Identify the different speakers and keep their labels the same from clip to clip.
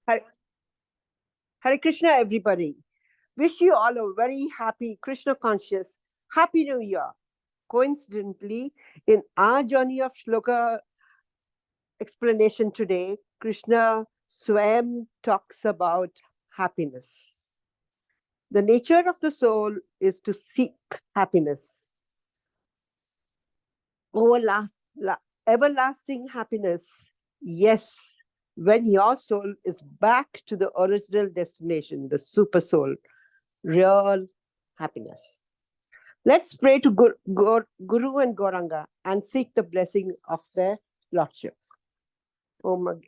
Speaker 1: Hare, Hare Krishna, everybody. Wish you all a very happy, Krishna conscious, Happy New Year. Coincidentally, in our journey of shloka explanation today, Krishna Swam talks about happiness. The nature of the soul is to seek happiness. Everlasting happiness, yes, when your soul is back to the original destination, the super soul, real happiness. Let's pray to Guru and Gauranga and seek the blessing of their Lordship. Om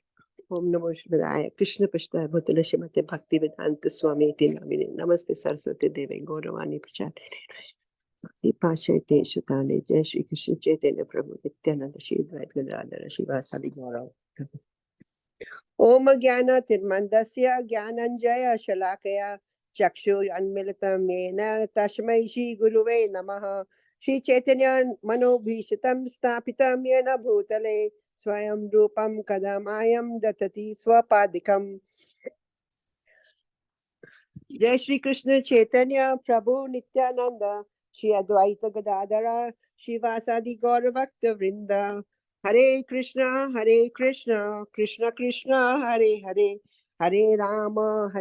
Speaker 1: Namo Shivaya. Krishna Prishna Bhutala Shimate Bhakti Vedanta Swami Tinamini. Namaste Saraswati Devi Gauravani Prachar. Pasha Shatane Jai Shri Krishna Chaitanya Prabhu Nityananda Shri Dvait Gadadhara Shiva Sadi Gaurav. Om Jnana Tirmandasya Jnananjaya Shalakaya Chakshu Anmilitam Mena Tashmai Shri Guruve Namaha Shri Chaitanya Manobhishitam Stapitam Yena Bhutale Swayam Rupam Kadamayam Datati Swapadikam. Jai Shri Krishna Chaitanya Prabhu Nityananda Shri Advaita Gadadhara Shivasadi Gauravakta Vrinda. Hare Krishna, Krishna Krishna, Hare Hare, Hare Rama,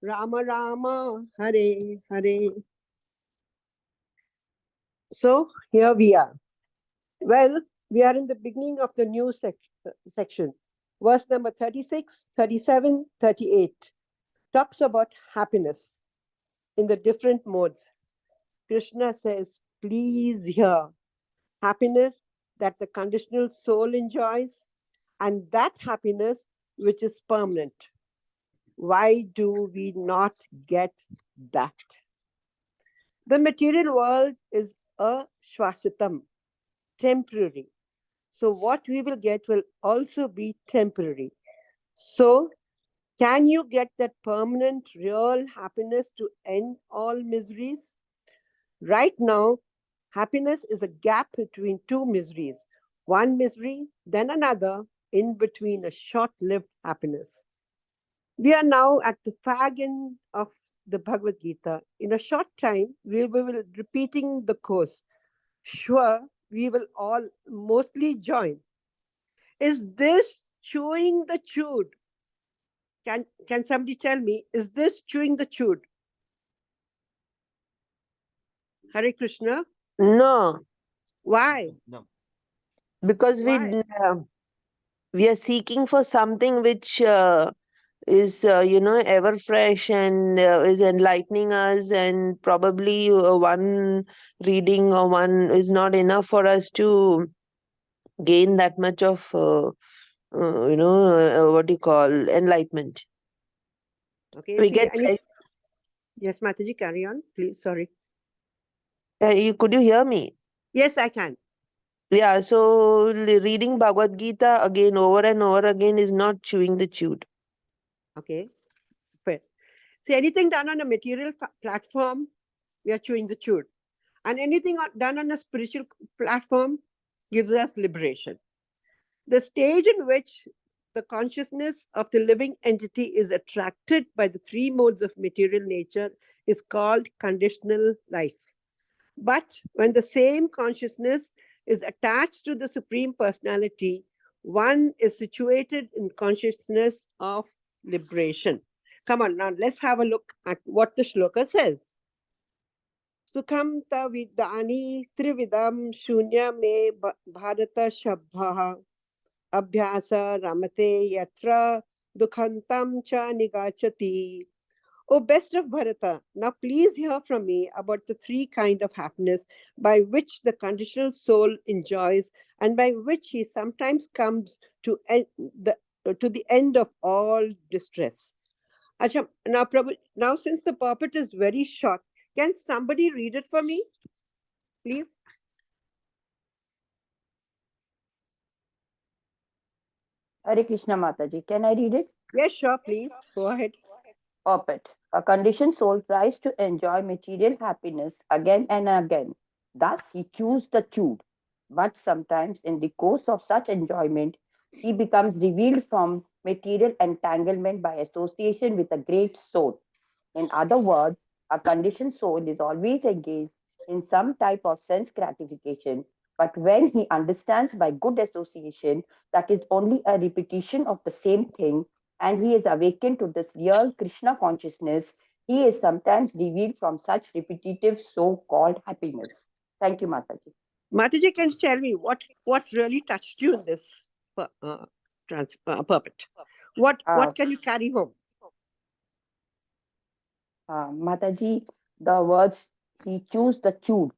Speaker 1: Rama Rama, Hare Hare. So here we are. Well, we are in the beginning of the new section. Verse number 36, 37, 38 talks about happiness in the different modes. Krishna says, please hear happiness that the conditional soul enjoys, and that happiness which is permanent. Why do we not get that? The material world is a shwasitam, temporary. So what we will get will also be temporary. So can you get that permanent, real happiness to end all miseries? Right now, happiness is a gap between two miseries. One misery, then another, in between a short-lived happiness. We are now at the fag end of the Bhagavad Gita. In a short time, we will be repeating the course. Sure, we will all mostly join. Is this chewing the chewed? Can somebody tell me, is this chewing the chewed? Hare Krishna?
Speaker 2: No.
Speaker 1: Why?
Speaker 2: No. Because we are seeking for something which is ever fresh and is enlightening us, and probably one reading or one is not enough for us to gain that much of what do you call enlightenment.
Speaker 1: Okay.
Speaker 2: We get
Speaker 1: Yes, Mataji, carry on, please. Sorry.
Speaker 2: Could you hear me?
Speaker 1: Yes, I can.
Speaker 2: Yeah, so reading Bhagavad Gita again over and over again is not chewing the chewed.
Speaker 1: Okay, fair. See, anything done on a material platform, we are chewing the chewed. And anything done on a spiritual platform gives us liberation. The stage in which the consciousness of the living entity is attracted by the three modes of material nature is called conditional life. But when the same consciousness is attached to the Supreme Personality, one is situated in consciousness of liberation. Come on, now let's have a look at what the shloka says. Sukham ta vidani trividam shunya me bharata shabha abhyasa ramate yatra dukhantam cha nigachati. O best of Bharata, now please hear from me about the three kinds of happiness by which the conditional soul enjoys and by which he sometimes comes to the end of all distress. Achha, now, Prabhu, now since the purport is very short, can somebody read it for me, please?
Speaker 3: Hare Krishna Mataji. Can I read it?
Speaker 1: Yes, sure, please. Go ahead.
Speaker 3: Opposite. A conditioned soul tries to enjoy material happiness again and again. Thus, he chews the chewed. But sometimes, in the course of such enjoyment, he becomes revealed from material entanglement by association with a great soul. In other words, a conditioned soul is always engaged in some type of sense gratification, but when he understands by good association that is only a repetition of the same thing, and he is awakened to this real Krishna consciousness, he is sometimes revealed from such repetitive so called happiness. Thank you, Mataji.
Speaker 1: Mataji, can you tell me what really touched you in this puppet? What can you carry home?
Speaker 3: Mataji, the words he choose the chewed.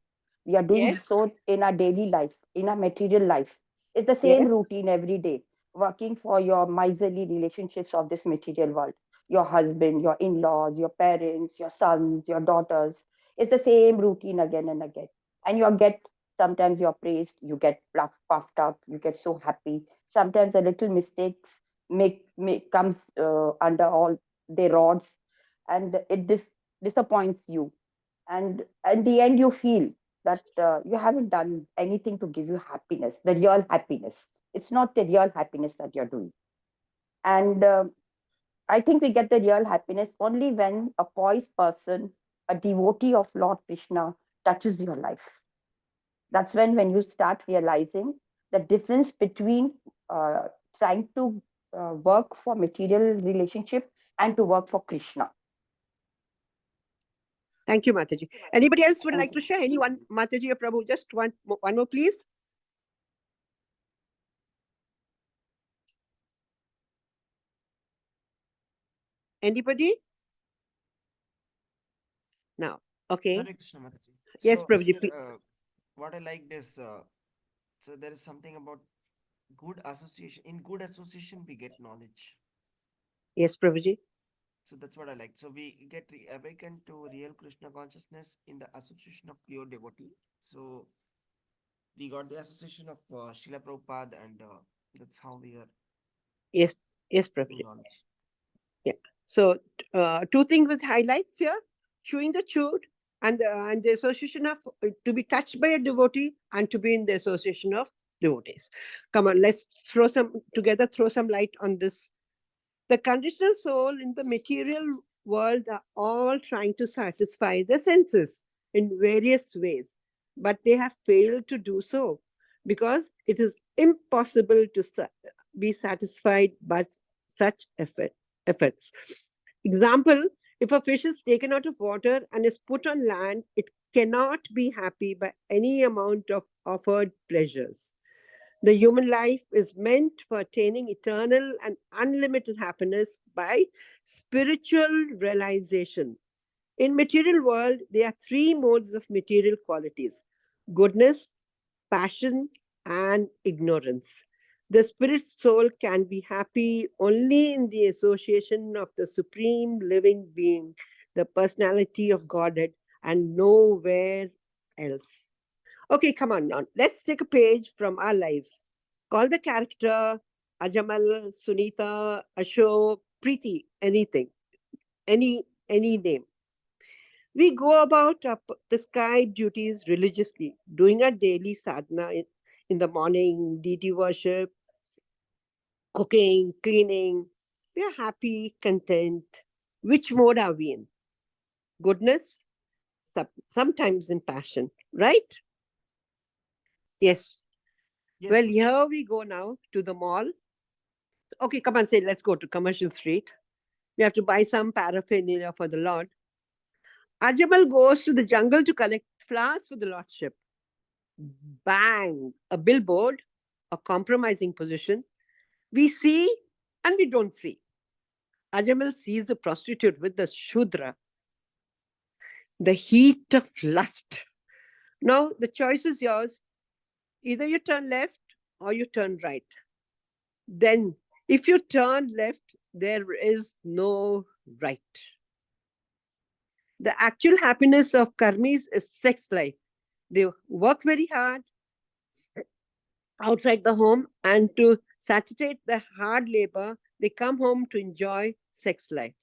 Speaker 3: We are doing
Speaker 1: Yes.
Speaker 3: so in our daily life, in our material life. It's the same
Speaker 1: Yes.
Speaker 3: routine every day, working for your miserly relationships of this material world. Your husband, your in laws, your parents, your sons, your daughters. It's the same routine again and again. And you get sometimes you're praised, you get puffed up, you get so happy. Sometimes the little mistakes make comes under all their rods, and it disappoints you, and at the end you feel that you haven't done anything to give you happiness, the real happiness. It's not the real happiness that you're doing. And I think we get the real happiness only when a poised person, a devotee of Lord Krishna, touches your life. That's when you start realizing the difference between uh, trying to work for material relationship and to work for Krishna.
Speaker 1: Thank you, Mataji. Anybody else would
Speaker 3: Thank
Speaker 1: like
Speaker 3: you.
Speaker 1: to share? Anyone, Mataji or Prabhu? Just one more, please. Anybody? Now, okay.
Speaker 4: Hare Krishna Mataji.
Speaker 1: Yes,
Speaker 4: So
Speaker 1: Prabhuji.
Speaker 4: here,
Speaker 1: Please.
Speaker 4: what I liked is so there is something about good association. In good association, we get knowledge.
Speaker 1: Yes, Prabhuji.
Speaker 4: So that's what I like. So we get awakened to real Krishna consciousness in the association of pure devotee. So we got the association of Srila Prabhupada, and that's how we are
Speaker 1: Yes,
Speaker 4: getting
Speaker 1: Prabhuji.
Speaker 4: knowledge.
Speaker 1: Yeah. So two things with highlights here: chewing the chewed, and the association of to be touched by a devotee and to be in the association of devotees. Come on, let's throw some light on this. The conditional soul in the material world are all trying to satisfy the senses in various ways, but they have failed to do so because it is impossible to be satisfied by such efforts. Example, if a fish is taken out of water and is put on land, it cannot be happy by any amount of offered pleasures. The human life is meant for attaining eternal and unlimited happiness by spiritual realization. In material world, there are three modes of material qualities: goodness, passion, and ignorance. The spirit soul can be happy only in the association of the supreme living being, the personality of Godhead, and nowhere else. Okay, come on now. Let's take a page from our lives. Call the character Ajamal, Sunita, Ashok, Preeti, anything, any name. We go about our prescribed duties religiously, doing our daily sadhana in the morning, deity worship, cooking, cleaning. We are happy, content. Which mode are we in? Goodness, sometimes in passion, right? Yes.
Speaker 4: Yes,
Speaker 1: Well,
Speaker 4: Mataji.
Speaker 1: here we go now to the mall. Okay, come on, say, let's go to Commercial Street. We have to buy some paraphernalia for the Lord. Ajamal goes to the jungle to collect flowers for the Lordship. Bang! A billboard, a compromising position. We see and we don't see. Ajamal sees a prostitute with the Shudra. The heat of lust. Now, the choice is yours. Either you turn left or you turn right. Then, if you turn left, there is no right. The actual happiness of karmis is sex life. They work very hard outside the home, and to saturate the hard labor, they come home to enjoy sex life.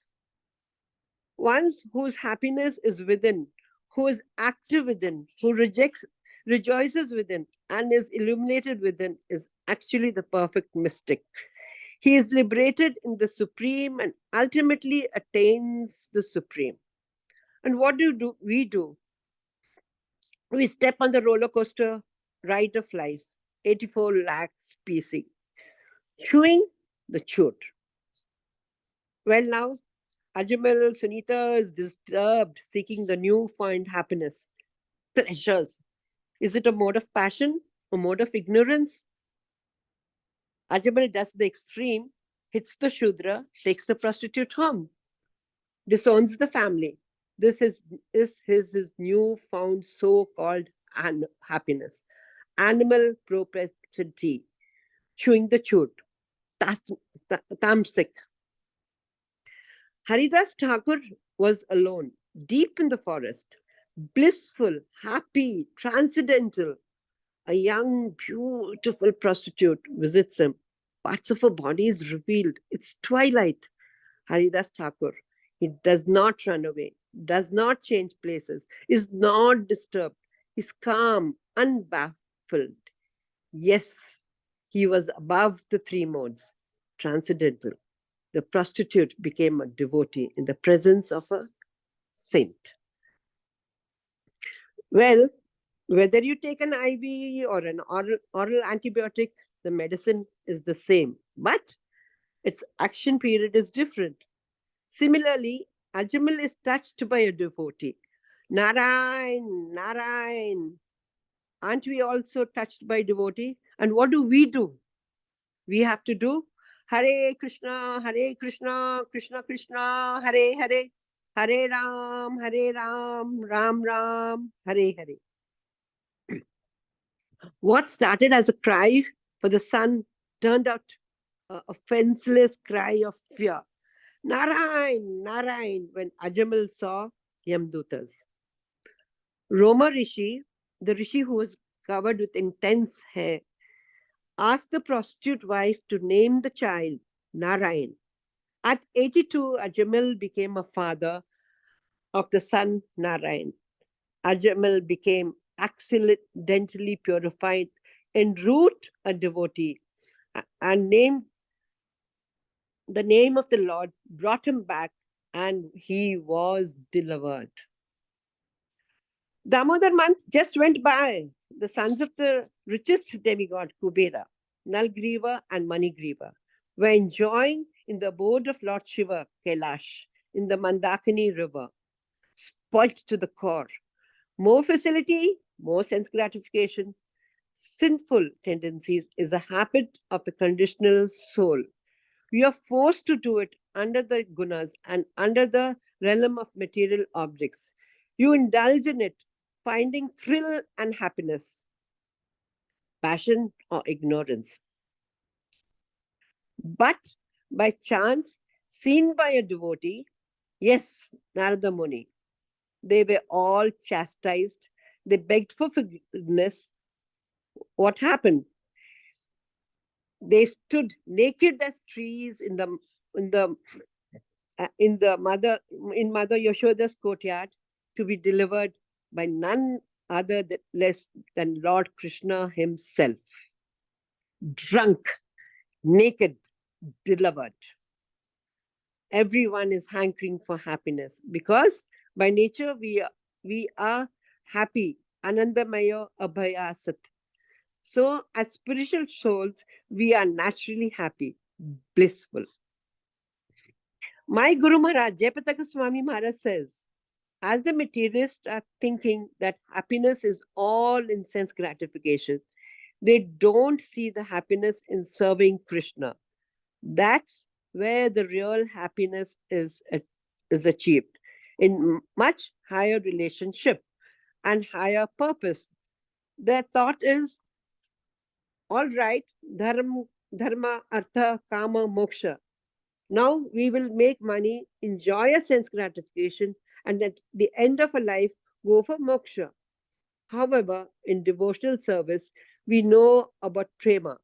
Speaker 1: One whose happiness is within, who is active within, who rejoices within, and is illuminated within, is actually the perfect mystic. He is liberated in the Supreme and ultimately attains the Supreme. And what we do? We step on the roller coaster ride of life, 84 lakhs PC, chewing the chute. Well, now, Ajmal Sunita is disturbed, seeking the newfound happiness, pleasures. Is it a mode of passion, a mode of ignorance? Ajmal does the extreme, hits the Shudra, takes the prostitute home, disowns the family. This is his newfound so-called happiness. Animal propensity, chewing the chute, tamsic. Haridas Thakur was alone, deep in the forest, blissful, happy, transcendental. A young, beautiful prostitute visits him. Parts of her body is revealed. It's twilight. Haridas Thakur. He does not run away, does not change places, is not disturbed. He's calm, unbaffled. Yes, he was above the three modes, transcendental. The prostitute became a devotee in the presence of a saint. Well, whether you take an IV or an oral antibiotic, the medicine is the same, but its action period is different. Similarly, Ajmal is touched by a devotee. Narayan, Narayan. Aren't we also touched by devotee? And what do? We have to do Hare Krishna, Krishna Krishna, Hare Hare, Hare Ram, Ram Ram, Hare Hare. What started as a cry for the sun turned out a fenceless cry of fear. Narayan, Narayan, when Ajmal saw Yamdutas. Roma Rishi, the Rishi who was covered with intense hair, asked the prostitute wife to name the child Narayan. At 82, Ajmal became a father of the son Narayan. Ajmal became accidentally purified, en route a devotee, and the name of the Lord brought him back, and he was delivered. Damodar month just went by. The sons of the richest demigod, Kubera, Nalgriva and Manigriva, were enjoying in the abode of Lord Shiva, Kailash, in the Mandakini river, spoilt to the core. More facility, more sense gratification. Sinful tendencies is a habit of the conditional soul. We are forced to do it under the gunas and under the realm of material objects. You indulge in it, finding thrill and happiness, passion or ignorance. But by chance, seen by a devotee, yes, Narada Muni, they were all chastised. They begged for forgiveness. What happened? They stood naked as trees in the Mother Yashoda's courtyard to be delivered by none other less than Lord Krishna himself. Drunk, naked, delivered. Everyone is hankering for happiness because by nature we are happy. Anandamaya abhayasat. So as spiritual souls, we are naturally happy, blissful. My Guru Maharaj, Jayapataka Swami Maharaj says, as the materialists are thinking that happiness is all in sense gratification, they don't see the happiness in serving Krishna. That's where the real happiness is achieved, in much higher relationship and higher purpose. Their thought is, all right, dharma, artha, kama, moksha. Now we will make money, enjoy a sense gratification, and at the end of a life, go for moksha. However, in devotional service, we know about prema.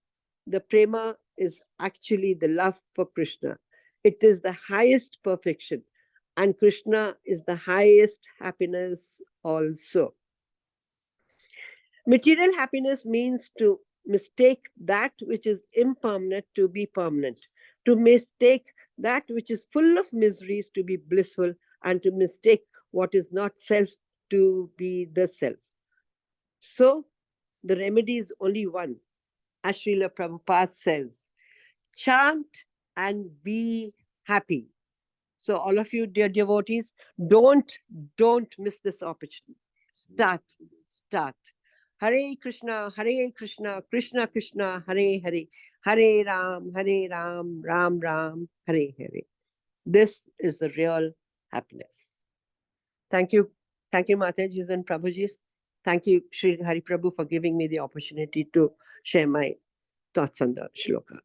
Speaker 1: The prema is actually the love for Krishna. It is the highest perfection, and Krishna is the highest happiness also. Material happiness means to mistake that which is impermanent to be permanent. to mistake that which is full of miseries to be blissful, and to mistake what is not self to be the self. So, the remedy is only one. As Srila Prabhupada says, chant and be happy. So, all of you, dear devotees, don't miss this opportunity. Start. Hare Krishna, Krishna Krishna, Hare Hare, Hare Ram, Ram Ram, Hare Hare. This is the real happiness. Thank you. Thank you, Matajis and Prabhujis. Thank you, Sri Hari Prabhu, for giving me the opportunity to share my thoughts on the shloka.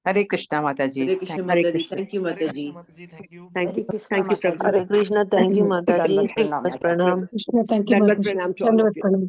Speaker 5: Hare Krishna, Mataji.
Speaker 6: Hare Krishna,
Speaker 1: Hare
Speaker 6: Mataji.
Speaker 1: Krishna.
Speaker 6: Thank you,
Speaker 4: Hare Krishna,
Speaker 6: Mataji.
Speaker 4: Mataji. Thank you.
Speaker 1: Thank you.
Speaker 3: Hare Krishna,
Speaker 1: Thank you,
Speaker 3: Mataji.
Speaker 1: Prabhu.
Speaker 2: Hare Krishna. Thank you, Mataji.
Speaker 3: Dandavat pranam,
Speaker 2: First
Speaker 3: Mataji.
Speaker 2: pranam.
Speaker 7: Krishna, thank you,
Speaker 1: Dandavat
Speaker 7: Mataji.
Speaker 1: pranam to all of
Speaker 7: Dandavat
Speaker 1: you.
Speaker 7: pranam.